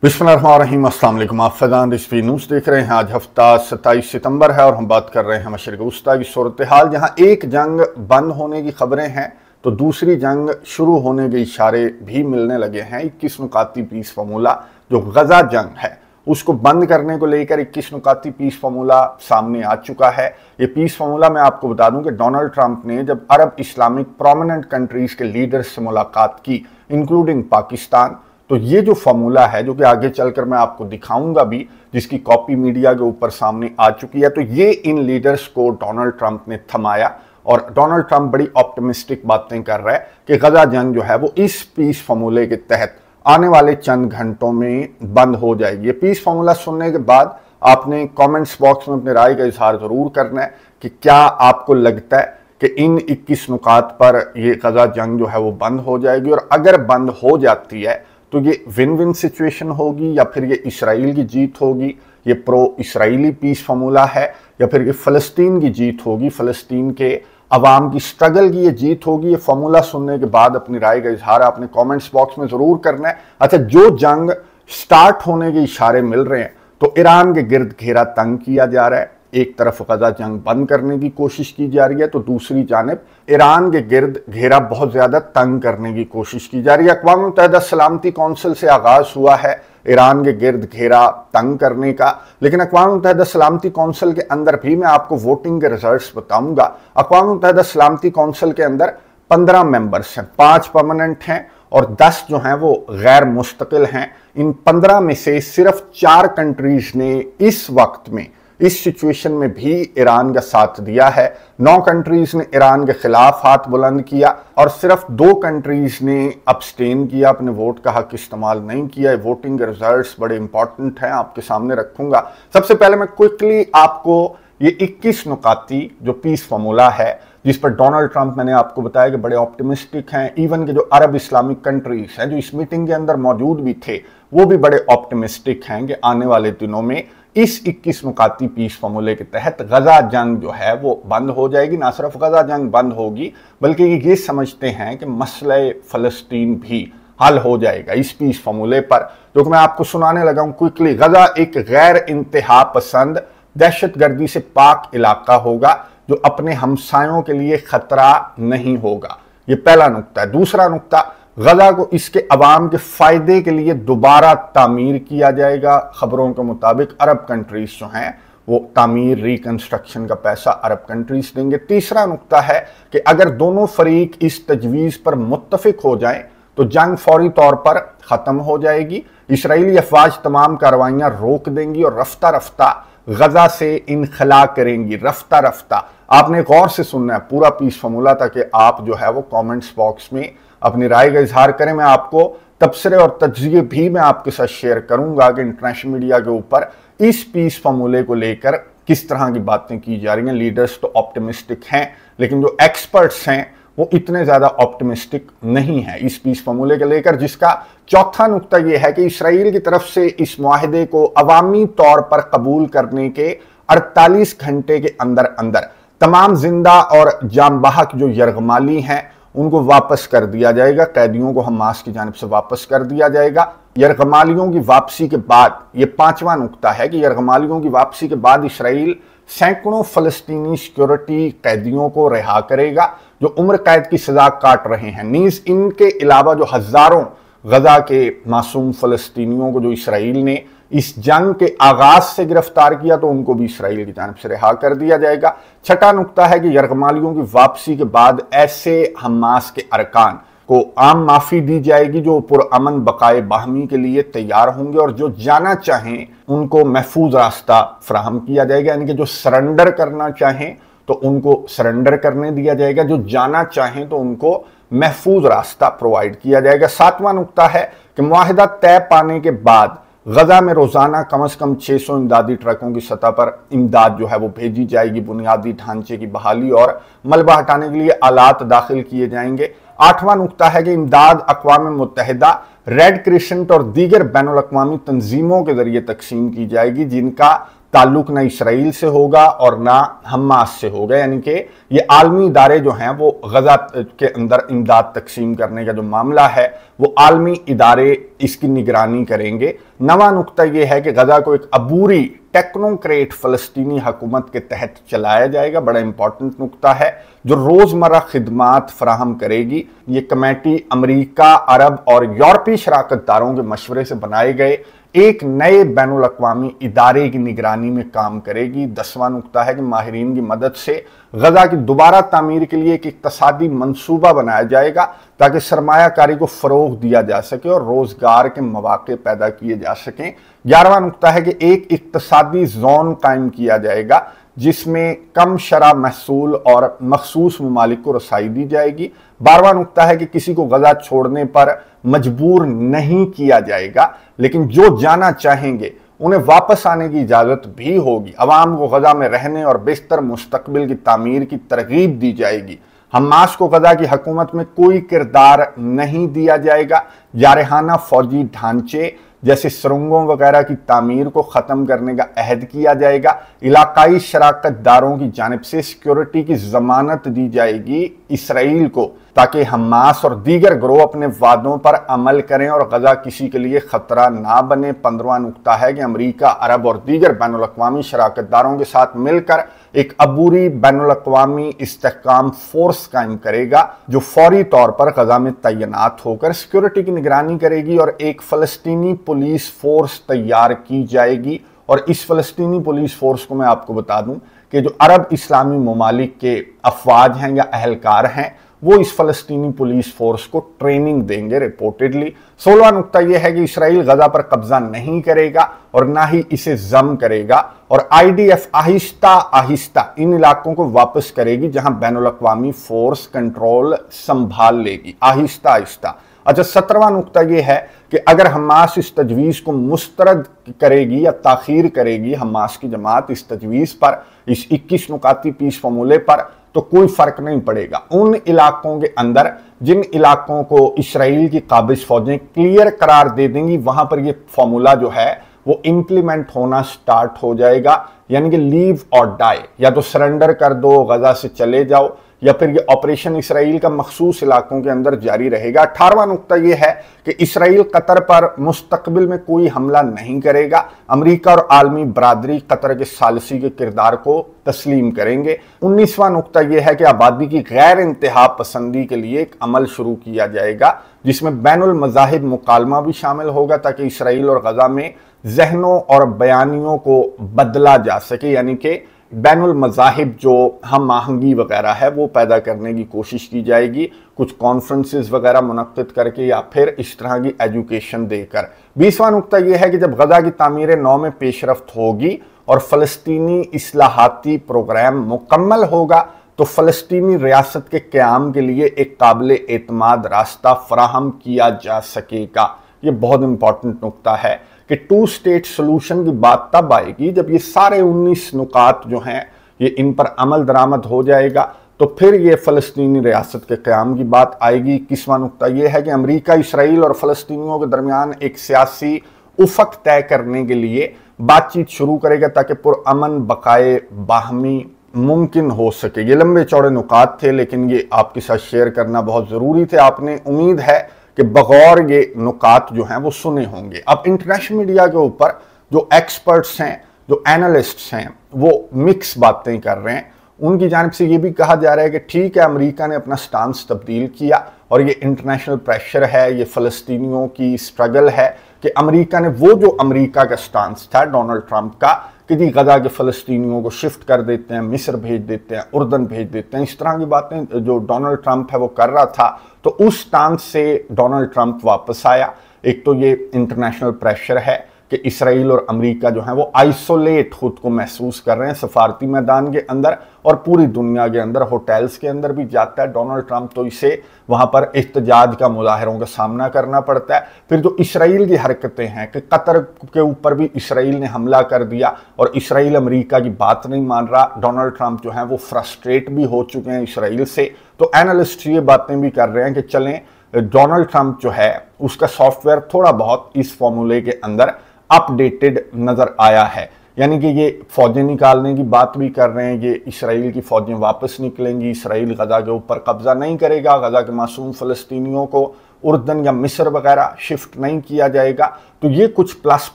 बिस्मिल्लाहिर्रहमानिर्रहीम, अस्सलाम वालेकुम। आप फैज़ान रिजवी न्यूज़ देख रहे हैं। आज हफ्ता 27 सितंबर है और हम बात कर रहे हैं मशरिक़ वस्ता की सूरत हाल, जहां एक जंग बंद होने की खबरें हैं तो दूसरी जंग शुरू होने के इशारे भी मिलने लगे हैं। 21 नुकाती पीस फार्मूला जो गजा जंग है उसको बंद करने को लेकर 21 नुकाती पीस फार्मूला सामने आ चुका है। ये पीस फार्मूला मैं आपको बता दूं कि डोनाल्ड ट्रंप ने जब अरब इस्लामिक प्रोमिनेंट कंट्रीज के लीडर्स से मुलाकात की, इंक्लूडिंग पाकिस्तान, तो ये जो फार्मूला है जो कि आगे चलकर मैं आपको दिखाऊंगा भी, जिसकी कॉपी मीडिया के ऊपर सामने आ चुकी है, तो ये इन लीडर्स को डोनाल्ड ट्रंप ने थमाया और डोनाल्ड ट्रंप बड़ी ऑप्टिमिस्टिक बातें कर रहा है कि गजा जंग जो है वो इस पीस फार्मूले के तहत आने वाले चंद घंटों में बंद हो जाएगी। ये पीस फार्मूला सुनने के बाद आपने कमेंट्स बॉक्स में अपने राय का इजहार जरूर करना है कि क्या आपको लगता है कि इन 21 नुकात पर ये गजा जंग जो है वो बंद हो जाएगी, और अगर बंद हो जाती है तो ये विन विन सिचुएशन होगी या फिर ये इसराइल की जीत होगी, ये प्रो इसराइली पीस फार्मूला है, या फिर ये फ़लस्तीन की जीत होगी, फ़लस्तीन के अवाम की स्ट्रगल की ये जीत होगी। ये फार्मूला सुनने के बाद अपनी राय का इजहार आपने कमेंट्स बॉक्स में ज़रूर करना है। अच्छा, जो जंग स्टार्ट होने के इशारे मिल रहे हैं तो ईरान के गिर्द घेरा तंग किया जा रहा है। एक तरफ गजा जंग बंद करने की कोशिश की जा रही है तो दूसरी जानिब ईरान के गिर्द घेरा बहुत ज्यादा तंग करने की कोशिश की जा रही है। अक़वाम मुत्तहिदा सलामती कौंसिल से आगाज हुआ है ईरान के गिर्द घेरा तंग करने का, लेकिन अक़वाम मुत्तहिदा सलामती कौंसिल के अंदर भी मैं आपको वोटिंग के रिजल्ट्स बताऊंगा। अक़वाम मुत्तहिदा सलामती कौंसिल के अंदर 15 मेंबर्स हैं, 5 परमानेंट हैं और 10 जो हैं वो गैर मुस्तकिल हैं। इन 15 में से सिर्फ 4 कंट्रीज ने इस वक्त में, इस सिचुएशन में भी ईरान का साथ दिया है। 9 कंट्रीज ने ईरान के खिलाफ हाथ बुलंद किया और सिर्फ 2 कंट्रीज ने अब्सटेन किया, अपने वोट का हक इस्तेमाल नहीं किया। वोटिंग के रिजल्ट्स बड़े इंपॉर्टेंट हैं, आपके सामने रखूंगा। सबसे पहले मैं क्विकली आपको ये 21 नुकाती जो पीस फार्मूला है, जिस पर डोनाल्ड ट्रंप, मैंने आपको बताया कि बड़े ऑप्टिमिस्टिक हैं, इवन के जो अरब इस्लामिक कंट्रीज हैं जो इस मीटिंग के अंदर मौजूद भी थे वो भी बड़े ऑप्टिमिस्टिक हैं कि आने वाले दिनों में इस 21 नुकाती पीस फार्मूले के तहत गजा जंग जो है वो बंद हो जाएगी। ना सिर्फ गजा जंग बंद होगी बल्कि ये समझते हैं कि मसला फ़लस्तीन भी हल हो जाएगा इस पीस फार्मूले पर, जो कि मैं आपको सुनाने लगा हूं क्विकली। गजा एक गैर इंतहा पसंद दहशतगर्दी से पाक इलाका होगा जो अपने हमसायों के लिए खतरा नहीं होगा। ये पहला नुक्ता है। दूसरा नुक्ता, गजा को इसके अवाम के फायदे के लिए दोबारा तामीर किया जाएगा। खबरों के मुताबिक अरब कंट्रीज जो हैं वो तामीर, रिकंस्ट्रक्शन का पैसा अरब कंट्रीज देंगे। तीसरा नुक्ता है कि अगर दोनों फरीक इस तजवीज़ पर मुत्तफिक हो जाएं तो जंग फौरी तौर पर ख़त्म हो जाएगी। इसराइली अफवाज तमाम कार्रवाइयाँ रोक देंगी और रफ्ता रफ्ता गजा से इनखला करेंगी। रफ्ता रफ्ता आपने गौर से सुनना है पूरा पीस फार्मूला, ताकि आप जो है वो कमेंट्स बॉक्स में अपनी राय का इजहार करें। मैं आपको तबसरे और तज्जिए भी मैं आपके साथ शेयर करूंगा कि इंटरनेशनल मीडिया के ऊपर इस पीस फार्मूले को लेकर किस तरह की बातें की जा रही हैं। लीडर्स तो ऑप्टिमिस्टिक हैं लेकिन जो एक्सपर्ट्स हैं वो इतने ज्यादा ऑप्टिमिस्टिक नहीं है इस पीस फार्मूले को लेकर। जिसका चौथा नुक्ता यह है कि इसराइल की तरफ से इस मुआहदे को अवामी तौर पर कबूल करने के 48 घंटे के अंदर अंदर तमाम जिंदा और जामबाहक जो यरगमाली हैं उनको वापस कर दिया जाएगा। कैदियों को हमास की जानिब से वापस कर दिया जाएगा। यरगमालियों की वापसी के बाद, ये 5वां नुक्ता है कि यरगमालियों की वापसी के बाद इसराइल सैकड़ों फलस्तीनी सिक्योरिटी कैदियों को रिहा करेगा जो उम्र कैद की सजा काट रहे हैं। नीज इनके अलावा जो हजारों गजा के मासूम फलस्तीनियों को जो इसराइल ने इस जंग के आगाज से गिरफ्तार किया तो उनको भी इसराइल की जानिब से रिहा कर दिया जाएगा। छठा नुक्ता है कि यरगमालियों की वापसी के बाद ऐसे हमास के अरकान को आम माफी दी जाएगी जो पुरअमन बकाए बाहमी के लिए तैयार होंगे, और जो जाना चाहें उनको महफूज रास्ता फराहम किया जाएगा। यानी कि जो सरेंडर करना चाहें तो उनको सरेंडर करने दिया जाएगा, जो जाना चाहें तो उनको महफूज रास्ता प्रोवाइड किया जाएगा। 7वां नुक्ता है कि मुआहिदा तय पाने के बाद गजा में रोजाना कम से कम 600 इमदादी ट्रकों की सतह पर इमदाद जो है वो भेजी जाएगी। बुनियादी ढांचे की बहाली और मलबा हटाने के लिए आलात दाखिल किए जाएंगे। 8वां नुक्ता है कि इमदाद अक़वाम मुत्तहिदा, रेड क्रिसेंट और दीगर बैनुल अक़वामी तंजीमों के जरिए तकसीम की जाएगी जिनका ताल्लुक ना इसराइल से होगा और ना हमास से होगा, यानी कि ये आलमी इदारे जो हैं वो गजा के अंदर इमदाद तकसीम करने का जो मामला है वो आलमी इदारे इसकी निगरानी करेंगे। नवा नुक्ता ये है कि गजा को एक अबूरी टेक्नोक्रेट फ़लस्तीनी हुकूमत के तहत चलाया जाएगा। बड़ा इंपॉर्टेंट नुक्ता है, जो रोज़मर्रा खिदमात फराहम करेगी। ये कमेटी अमरीका, अरब और यूरोपीय शराकतदारों के मशवरे से बनाए गए एक नए बैनुल अक़वामी इदारे की निगरानी में काम करेगी। 10वां नुक्ता है कि माहिरीन की मदद से गजा की दोबारा तामीर के लिए एक इक़्तिसादी मंसूबा बनाया जाएगा ताकि सरमायाकारी को फ़रोग़ दिया जा सके और रोज़गार के मौक़े पैदा किए जा सकें। 11वां नुक्ता है कि एक इक़्तिसादी जोन कायम किया जाएगा जिसमें कम शरा महसूल और मखसूस ममालिक को रसाई दी जाएगी। 12वां नुक्ता है कि किसी को गजा छोड़ने पर मजबूर नहीं किया जाएगा, लेकिन जो जाना चाहेंगे उन्हें वापस आने की इजाज़त भी होगी। अवाम को गजा में रहने और बेहतर मुस्तकबिल की तामीर की तरगीब दी जाएगी। हमास को गजा की हुकूमत में कोई किरदार नहीं दिया जाएगा। जारहाना फौजी ढांचे जैसे सुरंगों वगैरह की तामीर को ख़त्म करने का अहद किया जाएगा। इलाकाई शराकतदारों की जानिब से सिक्योरिटी की ज़मानत दी जाएगी इसराइल को ताकि हमास और दीगर ग्रोह अपने वादों पर अमल करें और गजा किसी के लिए ख़तरा ना बने। 15वां नुक्ता है कि अमरीका, अरब और दीगर बैनुल अक़वामी शराकतदारों के साथ मिलकर एक अबूरी बैनुल अक़वामी इस्तेहकाम फोर्स कायम करेगा जो फौरी तौर पर गजा में तैनात होकर सिक्योरिटी की निगरानी करेगी और एक फ़लस्तीनी पुलिस फोर्स तैयार की जाएगी। और इस फ़लस्तीनी पुलिस फोर्स को मैं आपको बता दूं कि जो अरब इस्लामी ममालिक के अफवाज हैं या अहलकार हैं वो इस फ़लस्तीनी पुलिस फोर्स को ट्रेनिंग देंगे रिपोर्टेडली। 16वां नुक्ता यह है कि इसराइल गजा पर कब्जा नहीं करेगा और ना ही इसे जम करेगा और IDF आहिस्ता आहिस्ता इन इलाकों को वापस करेगी जहां बैनुल अक़वामी फोर्स कंट्रोल संभाल लेगी, आहिस्ता आहिस्ता। अच्छा, 17वां नुक्ता यह है कि अगर हमास इस तजवीज़ को मुस्तरद करेगी या ताख़ीर करेगी, हमास की जमात इस तजवीज़ पर, इस 21 नुकाती पीस फार्मूले पर, तो कोई फ़र्क नहीं पड़ेगा। उन इलाकों के अंदर जिन इलाकों को इसराइल की काबिज फ़ौजें क्लियर करार दे देंगी वहाँ पर ये फार्मूला जो है वो इम्प्लीमेंट होना स्टार्ट हो जाएगा। यानी कि लीव और डाई, या तो सरेंडर कर दो, गजा से चले जाओ, या फिर ये ऑपरेशन इसराइल का मखसूस इलाकों के अंदर जारी रहेगा। 18वां नुक्ता ये है कि इसराइल कतर पर मुस्तकबिल में कोई हमला नहीं करेगा। अमरीका और आलमी बरादरी कतर के सालसी के किरदार को तस्लीम करेंगे। 19वां नुक्ता यह है कि आबादी की गैर इंतहा पसंदी के लिए एक अमल शुरू किया जाएगा जिसमें बैनुल मज़ाहिब मुकालमा भी शामिल होगा ताकि इसराइल और गजा में जहनों और बयानियों को बदला जा सके। यानी कि बैनुल मज़ाहिब जो हम आहंगी वगैरह है वो पैदा करने की कोशिश की जाएगी, कुछ कॉन्फ्रेंसेस वगैरह मुनक्किद करके या फिर इस तरह की एजुकेशन देकर। 20वां नुक्ता यह है कि जब गजा की तामीर नौ में पेशरफ्त होगी और फ़लस्तीनी इस्लाहाती प्रोग्राम मुकम्मल होगा तो फ़लस्तीनी रियासत के क़याम के लिए एक काबिल एतमाद रास्ता फराहम किया जा सकेगा। ये बहुत इंपॉर्टेंट नुक्ता है कि 2 स्टेट सोल्यूशन की बात तब आएगी जब ये सारे 19 नुकात जो हैं ये इन पर अमल दरामद हो जाएगा, तो फिर ये फ़लस्तीनी रियासत के क़याम की बात आएगी। 21वां नुक्ता ये है कि अमरीका, इसराइल और फ़लस्तीनियों के दरमियान एक सियासी उफ़क़ तय करने के लिए बातचीत शुरू करेगा ताकि पुरअमन बकाए बाहमी मुमकिन हो सके। ये लंबे चौड़े नुकात थे लेकिन ये आपके साथ शेयर करना बहुत ज़रूरी थे। आपने, उम्मीद है कि बगौर ये नुकात जो हैं वो सुने होंगे। अब इंटरनेशनल मीडिया के ऊपर जो एक्सपर्ट्स हैं, जो एनालिस्ट्स हैं, वो मिक्स बातें कर रहे हैं। उनकी जानिब से ये भी कहा जा रहा है कि ठीक है, अमेरिका ने अपना स्टांस तब्दील किया और ये इंटरनेशनल प्रेशर है, ये फ़लस्तीनियों की स्ट्रगल है कि अमेरिका ने वो जो अमेरिका का स्टांस था डोनाल्ड ट्रंप का कि जी गजा के फ़लस्तीनियों को शिफ्ट कर देते हैं, मिस्र भेज देते हैं, उर्दन भेज देते हैं, इस तरह की बातें जो डोनाल्ड ट्रंप है वो कर रहा था, तो उस स्टांस से डोनाल्ड ट्रंप वापस आया। एक तो ये इंटरनेशनल प्रेशर है कि इसराइल और अमेरिका जो है वो आइसोलेट खुद को महसूस कर रहे हैं सफारती मैदान के अंदर और पूरी दुनिया के अंदर, होटल्स के अंदर भी जाता है डोनाल्ड ट्रंप, तो इसे वहाँ पर एहतजाज का मुजाहरों का सामना करना पड़ता है। फिर जो इसराइल की हरकतें हैं कि कतर के ऊपर भी इसराइल ने हमला कर दिया और इसराइल अमेरिका की बात नहीं मान रहा, डोनाल्ड ट्रंप जो है वो फ्रस्ट्रेट भी हो चुके हैं इसराइल से। तो एनालिस्ट ये बातें भी कर रहे हैं कि चलें डोनाल्ड ट्रंप जो है उसका सॉफ्टवेयर थोड़ा बहुत इस फॉर्मूले के अंदर अपडेटेड नजर आया है। यानी कि ये फौजें निकालने की बात भी कर रहे हैं, ये इसराइल की फौजें वापस निकलेंगी, इसराइल गजा के ऊपर कब्जा नहीं करेगा, गजा के मासूम फ़लस्तीनियों को उर्दन या मिस्र वगैरह शिफ्ट नहीं किया जाएगा। तो ये कुछ प्लस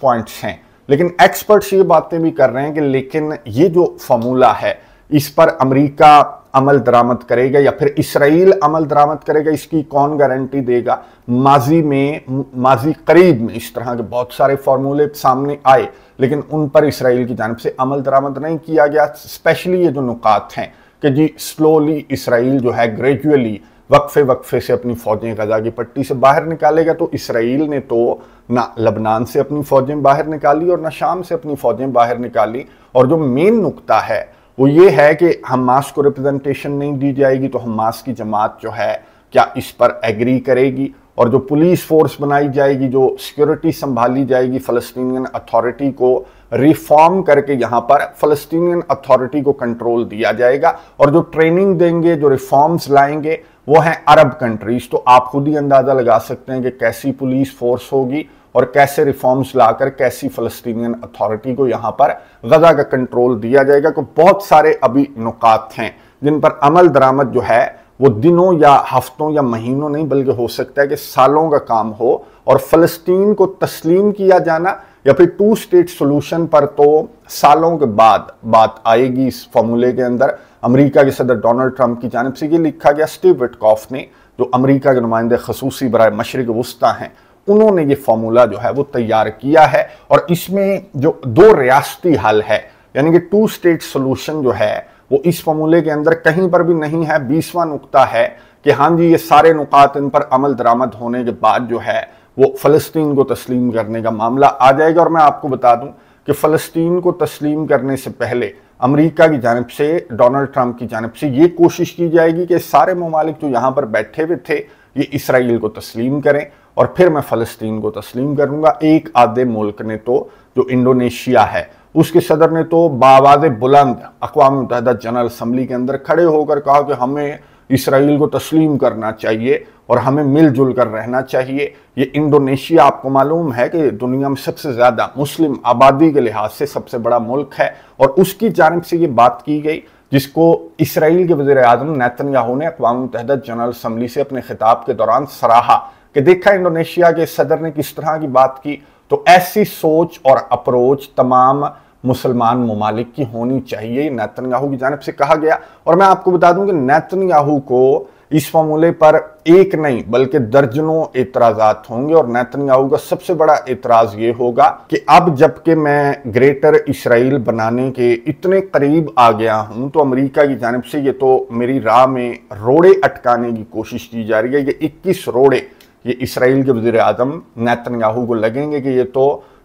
पॉइंट्स हैं। लेकिन एक्सपर्ट्स ये बातें भी कर रहे हैं कि लेकिन ये जो फार्मूला है इस पर अमेरिका अमल दरामद करेगा या फिर इसराइल अमल दरामद करेगा, इसकी कौन गारंटी देगा। माजी करीब में इस तरह के बहुत सारे फार्मूले सामने आए, लेकिन उन पर इसराइल की जानिब से अमल दरामद नहीं किया गया। स्पेशली ये जो नुकात हैं कि जी स्लोली इसराइल जो है ग्रेजुअली वक्फे से अपनी फौजें गजा की पट्टी से बाहर निकालेगा। तो इसराइल ने तो ना लबनान से अपनी फौजें बाहर निकाली और ना शाम से अपनी फौजें बाहर निकाली। और जो मेन नुकता है वो ये है कि हमास को रिप्रेजेंटेशन नहीं दी जाएगी, तो हमास की जमात जो है क्या इस पर एग्री करेगी। और जो पुलिस फोर्स बनाई जाएगी, जो सिक्योरिटी संभाली जाएगी, फ़लस्तीनियन अथॉरिटी को रिफॉर्म करके यहाँ पर फ़लस्तीनियन अथॉरिटी को कंट्रोल दिया जाएगा। और जो ट्रेनिंग देंगे, जो रिफॉर्म्स लाएंगे, वो हैं अरब कंट्रीज। तो आप खुद ही अंदाज़ा लगा सकते हैं कि कैसी पुलिस फोर्स होगी और कैसे रिफॉर्म्स लाकर कैसी फ़लस्तीनियन अथॉरिटी को यहाँ पर गजा का कंट्रोल दिया जाएगा। तो बहुत सारे अभी नुकात हैं जिन पर अमल दरामद जो है वो दिनों या हफ्तों या महीनों नहीं बल्कि हो सकता है कि सालों का काम हो। और फ़लस्तीन को तस्लीम किया जाना या फिर 2 स्टेट सोल्यूशन पर तो सालों के बाद बात आएगी। इस फार्मूले के अंदर अमेरिका के सदर डोनाल्ड ट्रंप की जानिब से ये लिखा गया, स्टीव विटकॉफ ने, जो अमेरिका के नुमाइंदे खसूसी बराए मशरिक वस्ता हैं, उन्होंने ये फार्मूला जो है वो तैयार किया है। और इसमें जो 2 रियासती हल है यानी कि 2 स्टेट सोल्यूशन जो है वो इस फार्मूले के अंदर कहीं पर भी नहीं है। 20वां नुकता है कि हाँ जी ये सारे नुकात इन पर अमल दरामद होने के बाद जो है वो फ़लस्तीन को तस्लीम करने का मामला आ जाएगा। और मैं आपको बता दूं कि फ़लस्तीन को तस्लीम करने से पहले अमेरिका की जानिब से, डोनाल्ड ट्रंप की जानिब से ये कोशिश की जाएगी कि सारे ममालिक जो यहाँ पर बैठे हुए थे ये इसराइल को तस्लीम करें और फिर मैं फ़लस्तीन को तस्लीम करूँगा। एक आधे मुल्क ने तो, जो इंडोनेशिया है, उसके सदर ने तो बावाज़े बुलंद अक़वाम मुत्तहिदा जनरल असम्बली के अंदर खड़े होकर कहा कि हमें इसराइल को तस्लीम करना चाहिए और हमें मिलजुल कर रहना चाहिए। ये इंडोनेशिया आपको मालूम है कि दुनिया में सबसे ज़्यादा मुस्लिम आबादी के लिहाज से सबसे बड़ा मुल्क है। और उसकी जानिब से ये बात की गई जिसको इसराइल के वज़ीर आज़म नेतन्याहू ने अक़वाम मुत्तहिदा जनरल असम्बली से अपने खिताब के दौरान सराहा कि देखा इंडोनेशिया के सदर ने किस तरह की बात की। तो ऐसी सोच और अप्रोच तमाम मुसलमान ममालिक की होनी चाहिए, नेतन्याहू की जानिब से कहा गया। और मैं आपको बता दूं कि नेतन्याहू को इस फार्मूले पर एक नहीं बल्कि दर्जनों एतराज़ात होंगे। और नेतन्याहू का सबसे बड़ा एतराज़ ये होगा कि अब जबकि मैं ग्रेटर इसराइल बनाने के इतने करीब आ गया हूं तो अमेरिका की जानिब से ये तो मेरी राह में रोड़े अटकाने की कोशिश की जा रही है। ये 21 रोड़े ये इसराइल के वज़ीर आज़म नेतन्याहू को लगेंगे कि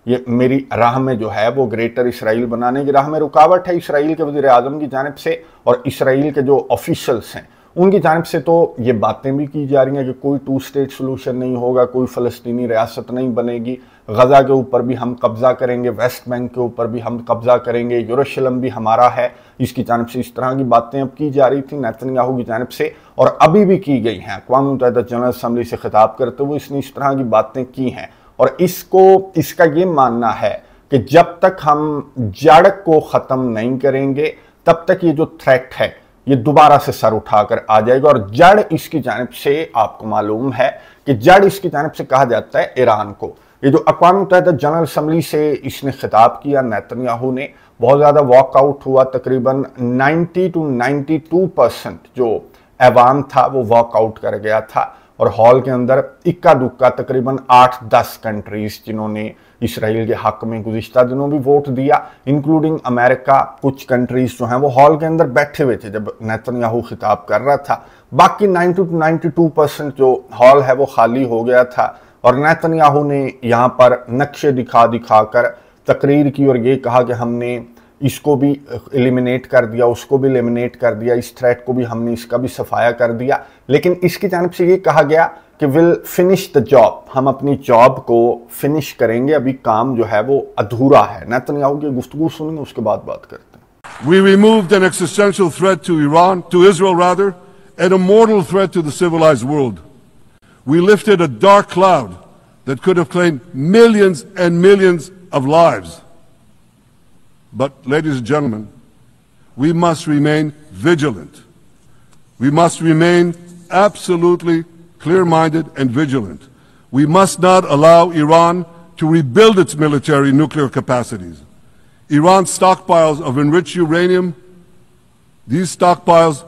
ये मेरी राह में जो है वो ग्रेटर इसराइल बनाने की राह में रुकावट है। इसराइल के वज़ीर आज़म की जानिब से और इसराइल के जो ऑफिशल्स हैं उनकी जानिब से तो ये बातें भी की जा रही हैं कि कोई 2 स्टेट सोल्यूशन नहीं होगा, कोई फ़लस्तीनी रियासत नहीं बनेगी, गज़ा के ऊपर भी हम कब्ज़ा करेंगे, वेस्ट बैंक के ऊपर भी हम कब्ज़ा करेंगे, यरूशलेम भी हमारा है। इसकी जानिब से इस तरह की बातें अब की जा रही थी नेतन्याहू की जानिब से और अभी भी की गई हैं। अक़वाम मुत्तहिदा जनरल असम्बली से खिताब करते हुए इसने इस तरह की बातें की हैं। और इसका ये मानना है कि जब तक हम जड़ को ख़त्म नहीं करेंगे तब तक ये जो थ्रेट है ये दोबारा से सर उठाकर आ जाएगा। और जड़ इसकी जानिब से आपको मालूम है कि जड़ इसकी जानिब से कहा जाता है ईरान को। ये जो अक़वाम मुत्तहिदा जनरल असम्बली से इसने खिताब किया नेतन्याहू ने, बहुत ज़्यादा वॉकआउट हुआ, तकरीबन 90 to 92% जो ऐवान था वो वॉकआउट कर गया था। और हॉल के अंदर इक्का दुक्का तकरीबन 8-10 कंट्रीज जिन्होंने इसराइल के हक में गुज़िश्ता दिनों भी वोट दिया, इंक्लूडिंग अमेरिका। कुछ कंट्रीज जो हैं वो हॉल के अंदर बैठे हुए थे जब नेतन्याहू खिताब कर रहा था। बाकी 90 to 92% जो हॉल है वो खाली हो गया था। और नेतन्याहू ने यहाँ पर नक्शे दिखा कर तकरीर की और ये कहा कि हमने इसको भी एलिमिनेट कर दिया, उसको भी एलिमिनेट कर दिया, इस थ्रेट को भी हमने इसका भी सफाया कर दिया। लेकिन इसकी जानिब से ये कहा गया कि विल फिनिश द जॉब, हम अपनी जॉब को फिनिश करेंगे, अभी काम जो है वो अधूरा है। नेतन्याहू की गुफ्तगू सुनेंगे उसके बाद बात करते हैं। We removed an existential threat to Iran, to Israel rather, and a mortal threat to the civilized world. We lifted a dark cloud that could have claimed millions and millions of lives. But, ladies and gentlemen, we must remain vigilant. We must remain absolutely clear-minded and vigilant. We must not allow Iran to rebuild its military nuclear capacities. Iran's stockpiles of enriched uranium, these stockpiles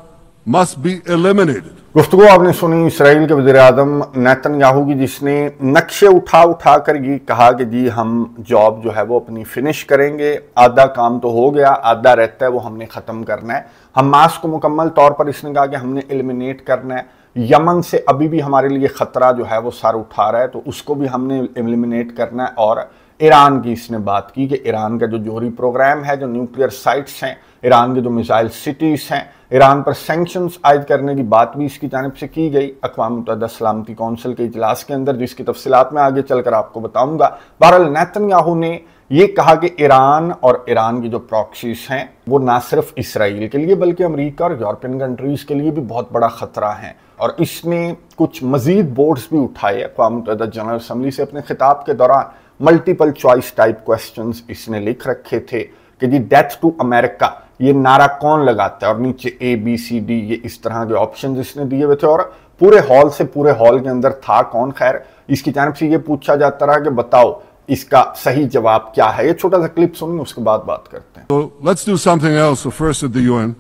must be eliminated. गुफ्तगू आपने सुनी Israel के वज़ीर-ए-आज़म Netanyahu की, जिसने नक्शे उठा कर ये कहा कि जी हम जॉब जो है वो अपनी फिनिश करेंगे, आधा काम तो हो गया, आधा रहता है वो हमने ख़त्म करना है। हमास को मुकम्मल तौर पर इसने कहा कि हमने एलिमिनेट करना है। यमन से अभी भी हमारे लिए ख़तरा जो है वो सर उठा रहा है, तो उसको भी हमने एलिमिनेट करना है। और ईरान की इसने बात की कि ईरान का जो जौहरी प्रोग्राम है, जो न्यूक्लियर साइट्स हैं, ईरान के जो मिसाइल सिटीज़ हैं, ईरान पर सैंक्शंस आयद करने की बात भी इसकी जानिब से की गई अक़वाम मुत्तहिदा सलामती कौंसिल के इजलास के अंदर, जिसकी तफसीलात में आगे चलकर आपको बताऊंगा। बहरहाल नेतन्याहू ने ये कहा कि ईरान और ईरान की जो प्रॉक्सीज हैं वो ना सिर्फ इसराइल के लिए बल्कि अमेरिका और यूरोपियन कंट्रीज़ के लिए भी बहुत बड़ा ख़तरा है। और इसने कुछ मज़ीद बोर्ड्स भी उठाए अक़वाम मुत्तहिदा जनरल असम्बली से। अपने खिताब के दौरान मल्टीपल चॉइस टाइप क्वेश्चंस इसने लिख रखे थे कि जी डेथ टू अमेरिका ये नारा कौन लगाता है, और नीचे ABCD ये इस तरह के ऑप्शन इसने दिए हुए थे। और पूरे हॉल के अंदर था कौन। खैर, इसकी जानिब से ये पूछा जाता रहा कि बताओ इसका सही जवाब क्या है। ये छोटा सा क्लिप सुनिए, उसके बाद बात करते हैं। So let's do something else first at the UN.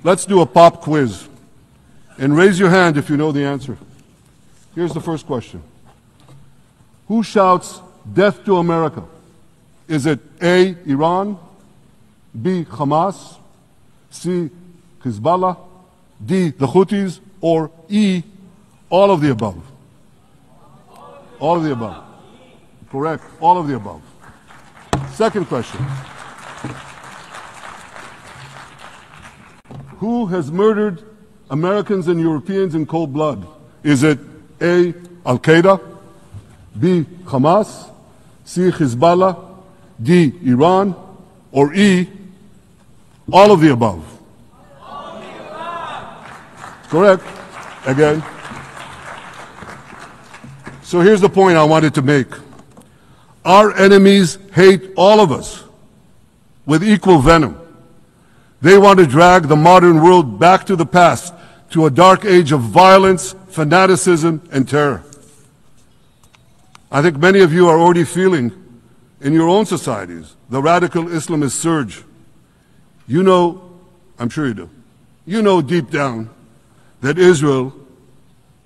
Let's do a pop quiz. And raise your hand if you know the answer. Here's the first question. Who shouts death to America? Is it A, Iran, B, Hamas, C, Hezbollah, D, the Houthis, or E, all of the above? All of the above. Correct. All of the above. Second question. Who has murdered Americans and Europeans in cold blood? Is it A, Al-Qaeda, B, Hamas, C, Hezbollah, D, Iran, or E, all of the above? Correct. Again. So here's the point I wanted to make. Our enemies hate all of us with equal venom. They want to drag the modern world back to the past, to a dark age of violence, fanaticism, and terror. I think many of you are already feeling in your own societies the radical Islamist surge. You know, I'm sure you do, you know deep down that Israel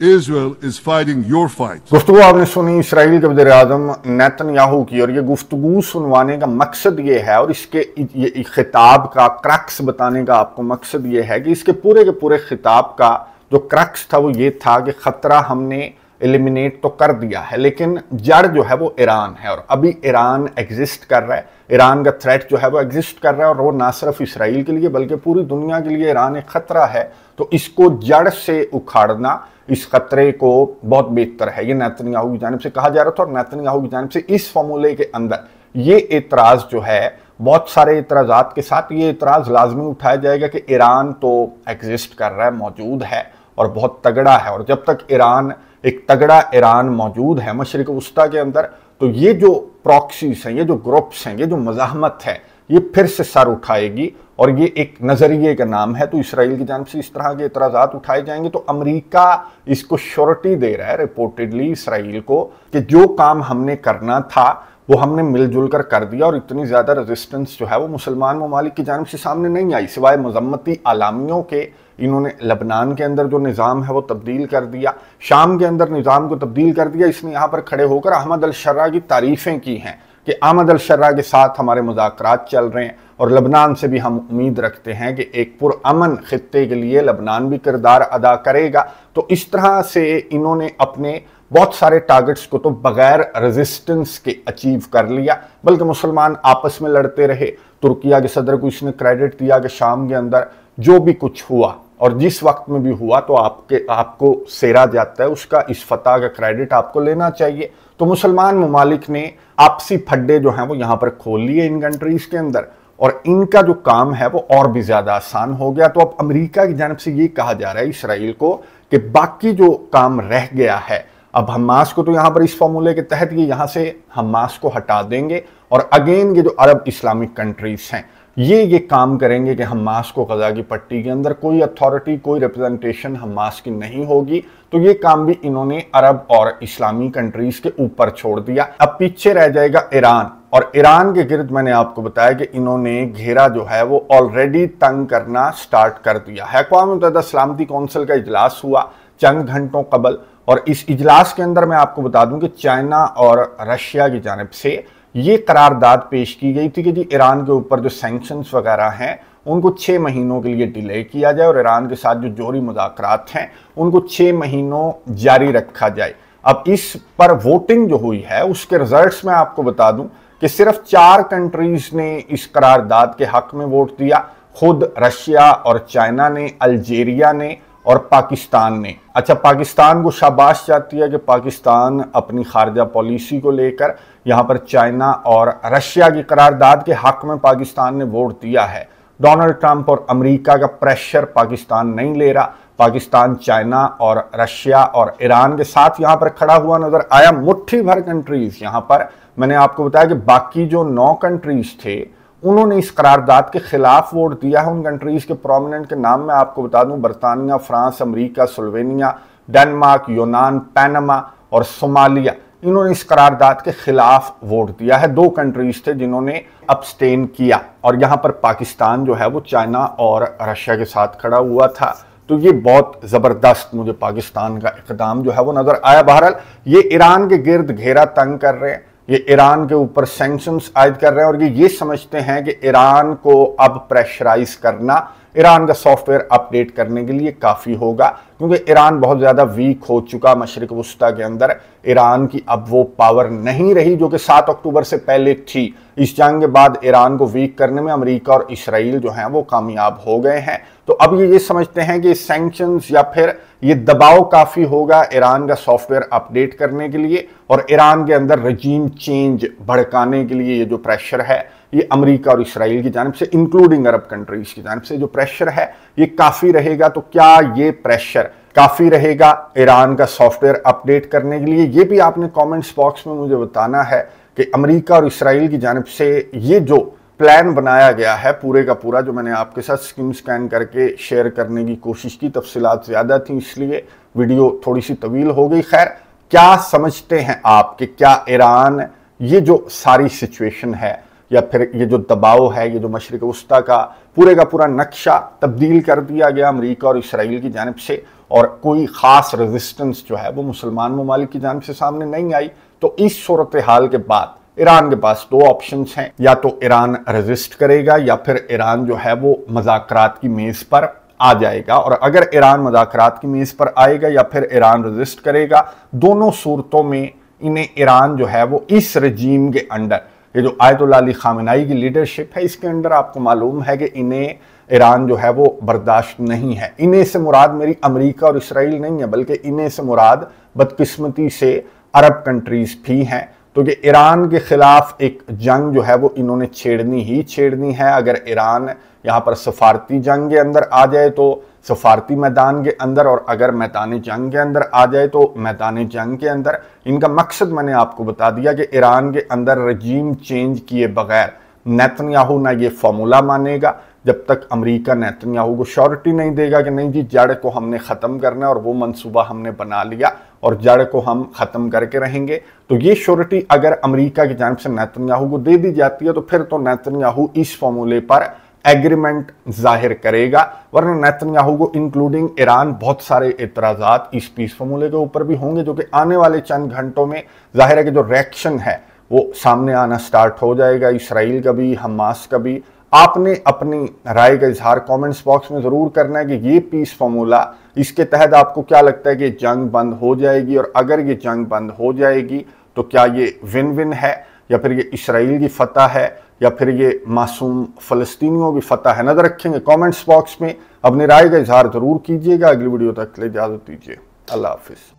is fighting your fight. गुफ्तगू आपने सुनी Israel के वज़ीर-ए-आज़म Netanyahu की, और ये गुफ्तगू सुनवाने का मकसद ये है, और इसके ये खिताब का क्रक्स बताने का आपको मकसद ये है कि इसके पूरे खिताब का जो क्रक्स था वो ये था कि ख़तरा हमने एलिमिनेट तो कर दिया है, लेकिन जड़ जो है वो ईरान है। और अभी ईरान एग्जिस्ट कर रहा है, ईरान का थ्रेट जो है वो एग्जिस्ट कर रहा है, और वो ना सिर्फ इसराइल के लिए बल्कि पूरी दुनिया के लिए ईरान एक ख़तरा है। तो इसको जड़ से उखाड़ना इस खतरे को बहुत बेहतर है, ये नेतन्याहू की जानिब से कहा जा रहा था। और नेतन्याहू की जानिब से इस फॉर्मूले के अंदर ये एतराज़ जो है, बहुत सारे एतराज़ात के साथ ये एतराज़ लाजमी उठाया जाएगा कि ईरान तो एग्जिस्ट कर रहा है, मौजूद है और बहुत तगड़ा है, और जब तक ईरान एक तगड़ा ईरान मौजूद है मशरिक वस्ता के अंदर, तो ये जो प्रॉक्सीज हैं, ये जो ग्रुप्स हैं, ये जो मज़ाहमत है, ये फिर से सर उठाएगी। और ये एक नज़रिए का नाम है। तो इसराइल की जानिब से इस तरह के एतराज़ात उठाए जाएंगे। तो अमेरिका इसको श्योरिटी दे रहा है रिपोर्टेडली इसराइल को कि जो काम हमने करना था वो हमने मिलजुल कर दिया, और इतनी ज़्यादा रेजिस्टेंस जो है वो मुसलमान ममालिक की जानिब से सामने नहीं आई, सिवाय मजम्मती आलामियों के। इन्होंने लबनान के अंदर जो निज़ाम है वो तब्दील कर दिया, शाम के अंदर निज़ाम को तब्दील कर दिया। इसने यहाँ पर खड़े होकर अहमद अल-शर्रा की तारीफ़ें की हैं कि अहमद अल-शर्रा के साथ हमारे मुज़ाकरात चल रहे हैं, और लबनान से भी हम उम्मीद रखते हैं कि एक पुरअमन खित्ते के लिए लबनान भी किरदार अदा करेगा। तो इस तरह से इन्होंने अपने बहुत सारे टारगेट्स को तो बगैर रेजिस्टेंस के अचीव कर लिया, बल्कि मुसलमान आपस में लड़ते रहे। तुर्किया के सदर को इसने क्रेडिट दिया कि शाम के अंदर जो भी कुछ हुआ और जिस वक्त में भी हुआ तो आपको सेरा जाता है, उसका इस फतह का क्रेडिट आपको लेना चाहिए। तो मुसलमान ममालिक ने आपसी फड्डे जो हैं वो यहाँ पर खोल लिए इन कंट्रीज के अंदर, और इनका जो काम है वो और भी ज़्यादा आसान हो गया। तो अब अमेरिका की जानिब से ये कहा जा रहा है इसराइल को कि बाकी जो काम रह गया है, अब हमास को तो यहाँ पर इस फॉर्मूले के तहत ये यहाँ से हमास को हटा देंगे, और अगेन ये जो अरब इस्लामिक कंट्रीज हैं ये काम करेंगे कि हमास को गजा की पट्टी के अंदर कोई अथॉरिटी, कोई रिप्रेजेंटेशन हमास की नहीं होगी। तो ये काम भी इन्होंने अरब और इस्लामी कंट्रीज के ऊपर छोड़ दिया। अब पीछे रह जाएगा ईरान, और ईरान के गिर्द मैंने आपको बताया कि इन्होंने घेरा जो है वो ऑलरेडी तंग करना स्टार्ट कर दिया है। अक़वाम मुत्तहिदा सलामती कौंसिल का इजलास हुआ चंद घंटों कबल, और इस इजलास के अंदर मैं आपको बता दूं कि चाइना और रशिया की जानिब से ये करारदाद पेश की गई थी कि जी ईरान के ऊपर जो सैंक्शंस वगैरह हैं उनको 6 महीनों के लिए डिले किया जाए और ईरान के साथ जो जोहरी मुज़ाकरात हैं उनको 6 महीनों जारी रखा जाए। अब इस पर वोटिंग जो हुई है उसके रिजल्ट्स मैं आपको बता दूं कि सिर्फ 4 कंट्रीज ने इस करारदाद के हक में वोट दिया, खुद रशिया और चाइना ने, अल्जीरिया ने और पाकिस्तान ने। अच्छा, पाकिस्तान को शाबाश जाती है कि पाकिस्तान अपनी खारजा पॉलिसी को लेकर यहाँ पर चाइना और रशिया की करारदाद के हक में पाकिस्तान ने वोट दिया है। डोनाल्ड ट्रंप और अमेरिका का प्रेशर पाकिस्तान नहीं ले रहा, पाकिस्तान चाइना और रशिया और ईरान के साथ यहाँ पर खड़ा हुआ नजर आया। मुट्ठी भर कंट्रीज यहाँ पर, मैंने आपको बताया कि बाकी जो 9 कंट्रीज थे उन्होंने इस करारदाद के खिलाफ वोट दिया है। उन कंट्रीज के प्रोमिनेंट के नाम मैं आपको बता दूं, बरतानिया, फ्रांस, अमेरिका, स्लोवेनिया, डेनमार्क, यूनान, पैनामा और सोमालिया। इन्होंने इस करारदाद के खिलाफ वोट दिया है। 2 कंट्रीज थे जिन्होंने अब्सटेन किया, और यहाँ पर पाकिस्तान जो है वो चाइना और रशिया के साथ खड़ा हुआ था। तो ये बहुत ज़बरदस्त मुझे पाकिस्तान का इक़दाम जो है वो नज़र आया। बहरहाल ये ईरान के गिर्द घेरा तंग कर रहे हैं, ये ईरान के ऊपर सैंक्शंस आयद कर रहे हैं, और ये समझते हैं कि ईरान को अब प्रेशराइज करना, ईरान का सॉफ्टवेयर अपडेट करने के लिए काफ़ी होगा, क्योंकि ईरान बहुत ज़्यादा वीक हो चुका मशरिक वस्ता के अंदर। ईरान की अब वो पावर नहीं रही जो कि 7 अक्टूबर से पहले थी। इस जंग के बाद ईरान को वीक करने में अमेरिका और इसराइल जो हैं वो कामयाब हो गए हैं। तो अब ये समझते हैं कि सैंक्शंस या फिर ये दबाव काफ़ी होगा ईरान का सॉफ्टवेयर अपडेट करने के लिए, और ईरान के अंदर रजीम चेंज भड़काने के लिए ये जो प्रेशर है ये अमेरिका और इसराइल की जानिब से, इंक्लूडिंग अरब कंट्रीज की जानिब से जो प्रेशर है ये काफ़ी रहेगा। तो क्या ये प्रेशर काफ़ी रहेगा ईरान का सॉफ्टवेयर अपडेट करने के लिए? ये भी आपने कमेंट्स बॉक्स में मुझे बताना है कि अमेरिका और इसराइल की जानिब से ये जो प्लान बनाया गया है पूरे का पूरा, जो मैंने आपके साथ स्क्रीन स्कैन करके शेयर करने की कोशिश की, तफसीलात ज़्यादा थी इसलिए वीडियो थोड़ी सी तवील हो गई। खैर, क्या समझते हैं आप कि क्या ईरान ये जो सारी सिचुएशन है या फिर ये जो दबाव है, ये जो मशरिक वस्ता का पूरा नक्शा तब्दील कर दिया गया अमेरिका और इसराइल की जानिब से, और कोई ख़ास रेजिस्टेंस जो है वो मुसलमान ममालिक की जानिब से सामने नहीं आई, तो इस सूरत हाल के बाद ईरान के पास 2 ऑप्शंस हैं, या तो ईरान रेजिस्ट करेगा या फिर ईरान जो है वो मज़ाकरात की मेज़ पर आ जाएगा। और अगर ईरान मज़ाकरात की मेज़ पर आएगा या फिर ईरान रेजिस्ट करेगा, दोनों सूरतों में इन्हें ईरान जो है वो इस रजीम के अंडर, ये जो आयतुल्लाह अली खामेनी की लीडरशिप है इसके अंडर, आपको मालूम है कि इन्हें ईरान जो है वो बर्दाश्त नहीं है। इन्हें से मुराद मेरी अमेरिका और इसराइल नहीं है, बल्कि इन्हें से मुराद बदकिस्मती से अरब कंट्रीज भी हैं। तो ये ईरान के खिलाफ एक जंग जो है वो इन्होंने छेड़नी है। अगर ईरान यहाँ पर सफारती जंग के अंदर आ जाए तो सफारती मैदान के अंदर, और अगर मैदान जंग के अंदर आ जाए तो मैदान जंग के अंदर। इनका मकसद मैंने आपको बता दिया कि ईरान के अंदर रजीम चेंज किए बगैर नेतन्याहू ना ये फार्मूला मानेगा जब तक अमेरिका नेतन्याहू को श्योरिटी नहीं देगा कि नहीं जी जड़ को हमने ख़त्म करना है और वो मंसूबा हमने बना लिया और जड़ को हम ख़त्म करके रहेंगे। तो ये श्योरिटी अगर अमेरिका की जानिब से नेतन्याहू को दे दी जाती है तो फिर तो नेतन्याहू इस फार्मूले पर एग्रीमेंट जाहिर करेगा, वरना नेतन्याहू को इंक्लूडिंग ईरान बहुत सारे एतराज़ात इस पीस फार्मूले के ऊपर भी होंगे, जो कि आने वाले चंद घंटों में जाहिर है कि जो रिएक्शन है वो सामने आना स्टार्ट हो जाएगा, इसराइल का भी, हमास का भी। आपने अपनी राय का इजहार कमेंट्स बॉक्स में ज़रूर करना है कि ये पीस फार्मूला, इसके तहत आपको क्या लगता है कि जंग बंद हो जाएगी, और अगर ये जंग बंद हो जाएगी तो क्या ये विन विन है, या फिर ये इसराइल की फतह है, या फिर ये मासूम फ़लस्तीनियों की फतह है? नज़र रखेंगे कमेंट्स बॉक्स में, अपनी राय का इजहार ज़रूर कीजिएगा। अगली वीडियो तक के लिए इजाज़त दीजिए। अल्लाह हाफिज़।